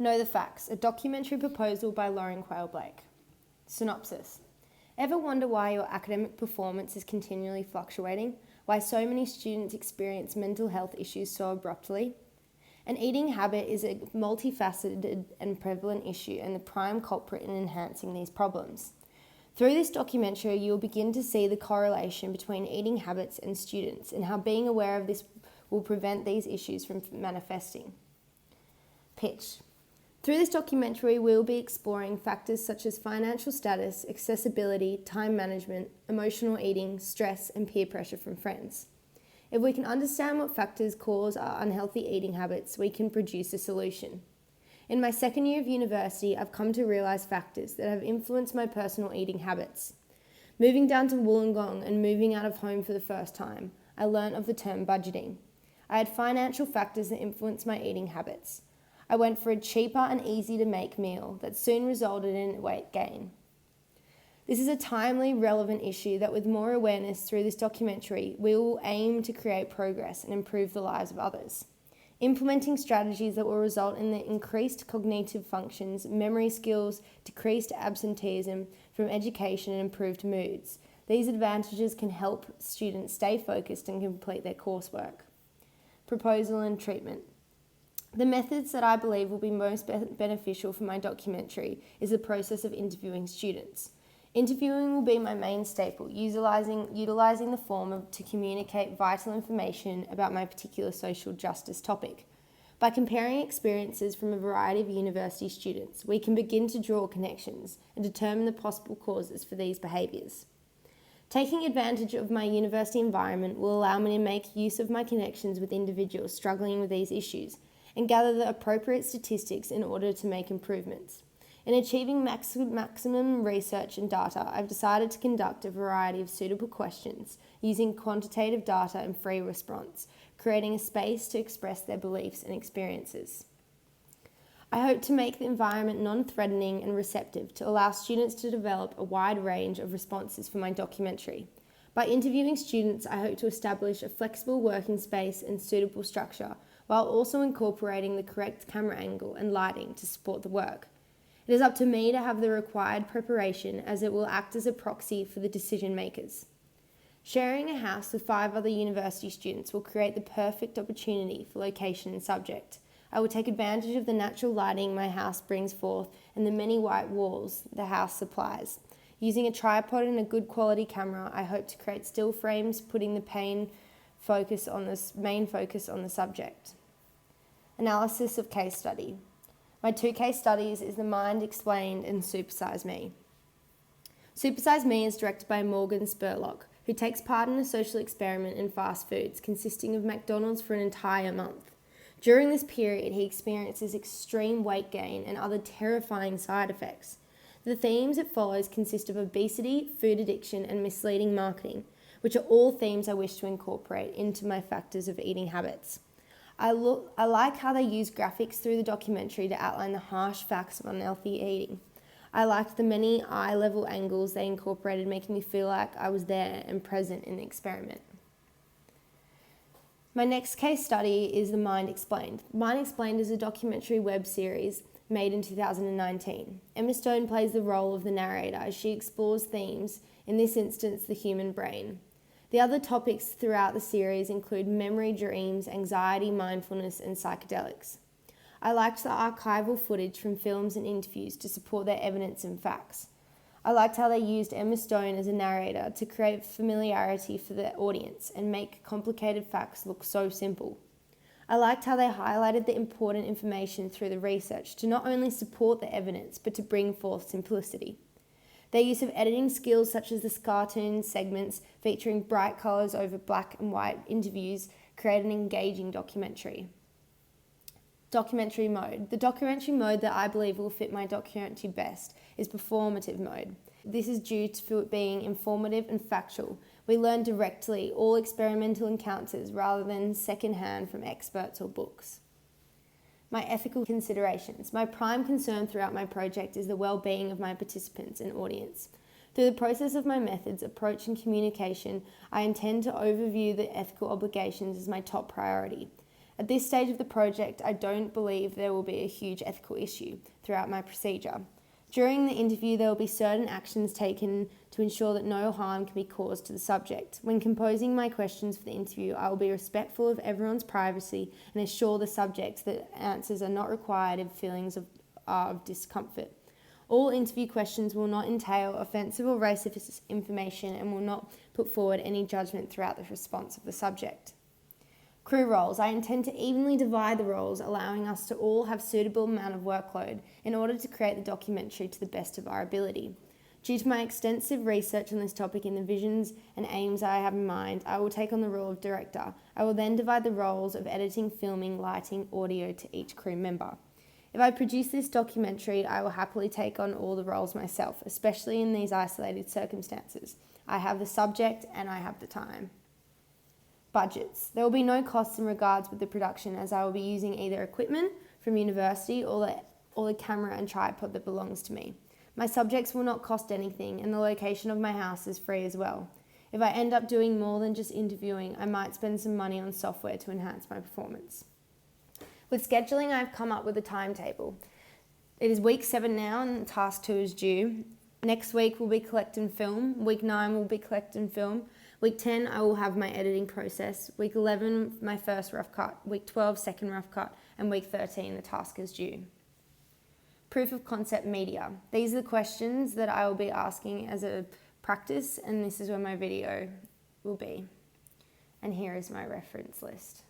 Know the Facts, a documentary proposal by Quayle-Blake. Synopsis. Ever wonder why your academic performance is continually fluctuating? Why so many students experience mental health issues so abruptly? An eating habit is a multifaceted and prevalent issue and the prime culprit in enhancing these problems. Through this documentary, you will begin to see the correlation between eating habits and students and how being aware of this will prevent these issues from manifesting. Pitch. Through this documentary, we will be exploring factors such as financial status, accessibility, time management, emotional eating, stress, and peer pressure from friends. If we can understand what factors cause our unhealthy eating habits, we can produce a solution. In my second year of university, I've come to realise factors that have influenced my personal eating habits. Moving down to Wollongong and moving out of home for the first time, I learnt of the term budgeting. I had financial factors that influenced my eating habits. I went for a cheaper and easy to make meal that soon resulted in weight gain. This is a timely, relevant issue that with more awareness through this documentary, we will aim to create progress and improve the lives of others. Implementing strategies that will result in the increased cognitive functions, memory skills, decreased absenteeism from education and improved moods. These advantages can help students stay focused and complete their coursework. Proposal and treatment. The methods that I believe will be most beneficial for my documentary is the process of interviewing students. Interviewing will be my main staple, utilising the form to communicate vital information about my particular social justice topic. By comparing experiences from a variety of university students, we can begin to draw connections and determine the possible causes for these behaviours. Taking advantage of my university environment will allow me to make use of my connections with individuals struggling with these issues and gather the appropriate statistics in order to make improvements. In achieving maximum research and data, I've decided to conduct a variety of suitable questions using quantitative data and free response, creating a space to express their beliefs and experiences. I hope to make the environment non-threatening and receptive to allow students to develop a wide range of responses for my documentary. By interviewing students, I hope to establish a flexible working space and suitable structure, while also incorporating the correct camera angle and lighting to support the work. It is up to me to have the required preparation as it will act as a proxy for the decision makers. Sharing a house with 5 other university students will create the perfect opportunity for location and subject. I will take advantage of the natural lighting my house brings forth and the many white walls the house supplies. Using a tripod and a good quality camera, I hope to create still frames, putting the main focus on the subject. Analysis of case study. My 2 case studies is The Mind Explained and Supersize Me. Supersize Me is directed by Morgan Spurlock, who takes part in a social experiment in fast foods consisting of McDonald's for an entire month. During this period, he experiences extreme weight gain and other terrifying side effects. The themes it follows consist of obesity, food addiction, and misleading marketing, which are all themes I wish to incorporate into my factors of eating habits. I like how they use graphics through the documentary to outline the harsh facts of unhealthy eating. I liked the many eye-level angles they incorporated, making me feel like I was there and present in the experiment. My next case study is The Mind Explained. Mind Explained is a documentary web series made in 2019. Emma Stone plays the role of the narrator as she explores themes, in this instance the human brain. The other topics throughout the series include memory, dreams, anxiety, mindfulness, and psychedelics. I liked the archival footage from films and interviews to support their evidence and facts. I liked how they used Emma Stone as a narrator to create familiarity for the audience and make complicated facts look so simple. I liked how they highlighted the important information through the research to not only support the evidence, but to bring forth simplicity. Their use of editing skills such as the cartoon segments featuring bright colours over black and white interviews create an engaging documentary. Documentary mode. The documentary mode that I believe will fit my documentary best is performative mode. This is due to it being informative and factual. We learn directly all experimental encounters rather than second-hand from experts or books. My ethical considerations. My prime concern throughout my project is the well-being of my participants and audience. Through the process of my methods, approach and communication, I intend to overview the ethical obligations as my top priority. At this stage of the project, I don't believe there will be a huge ethical issue throughout my procedure. During the interview, there will be certain actions taken to ensure that no harm can be caused to the subject. When composing my questions for the interview, I will be respectful of everyone's privacy and assure the subjects that answers are not required if feelings of discomfort. All interview questions will not entail offensive or racist information and will not put forward any judgment throughout the response of the subject. Crew roles. I intend to evenly divide the roles, allowing us to all have suitable amount of workload in order to create the documentary to the best of our ability. Due to my extensive research on this topic and the visions and aims I have in mind, I will take on the role of director. I will then divide the roles of editing, filming, lighting, audio to each crew member. If I produce this documentary, I will happily take on all the roles myself, especially in these isolated circumstances. I have the subject and I have the time. Budgets. There will be no costs in regards with the production, as I will be using either equipment from university or the camera and tripod that belongs to me. My subjects will not cost anything and the location of my house is free as well. If I end up doing more than just interviewing, I might spend some money on software to enhance my performance. With scheduling, I've come up with a timetable. It is week 7 now and task 2 is due. Next week will be collect and film. Week 9 will be collect and film. Week 10, I will have my editing process. Week 11, my first rough cut. Week 12, second rough cut. And week 13, the task is due. Proof of concept media. These are the questions that I will be asking as a practice, and this is where my video will be. And here is my reference list.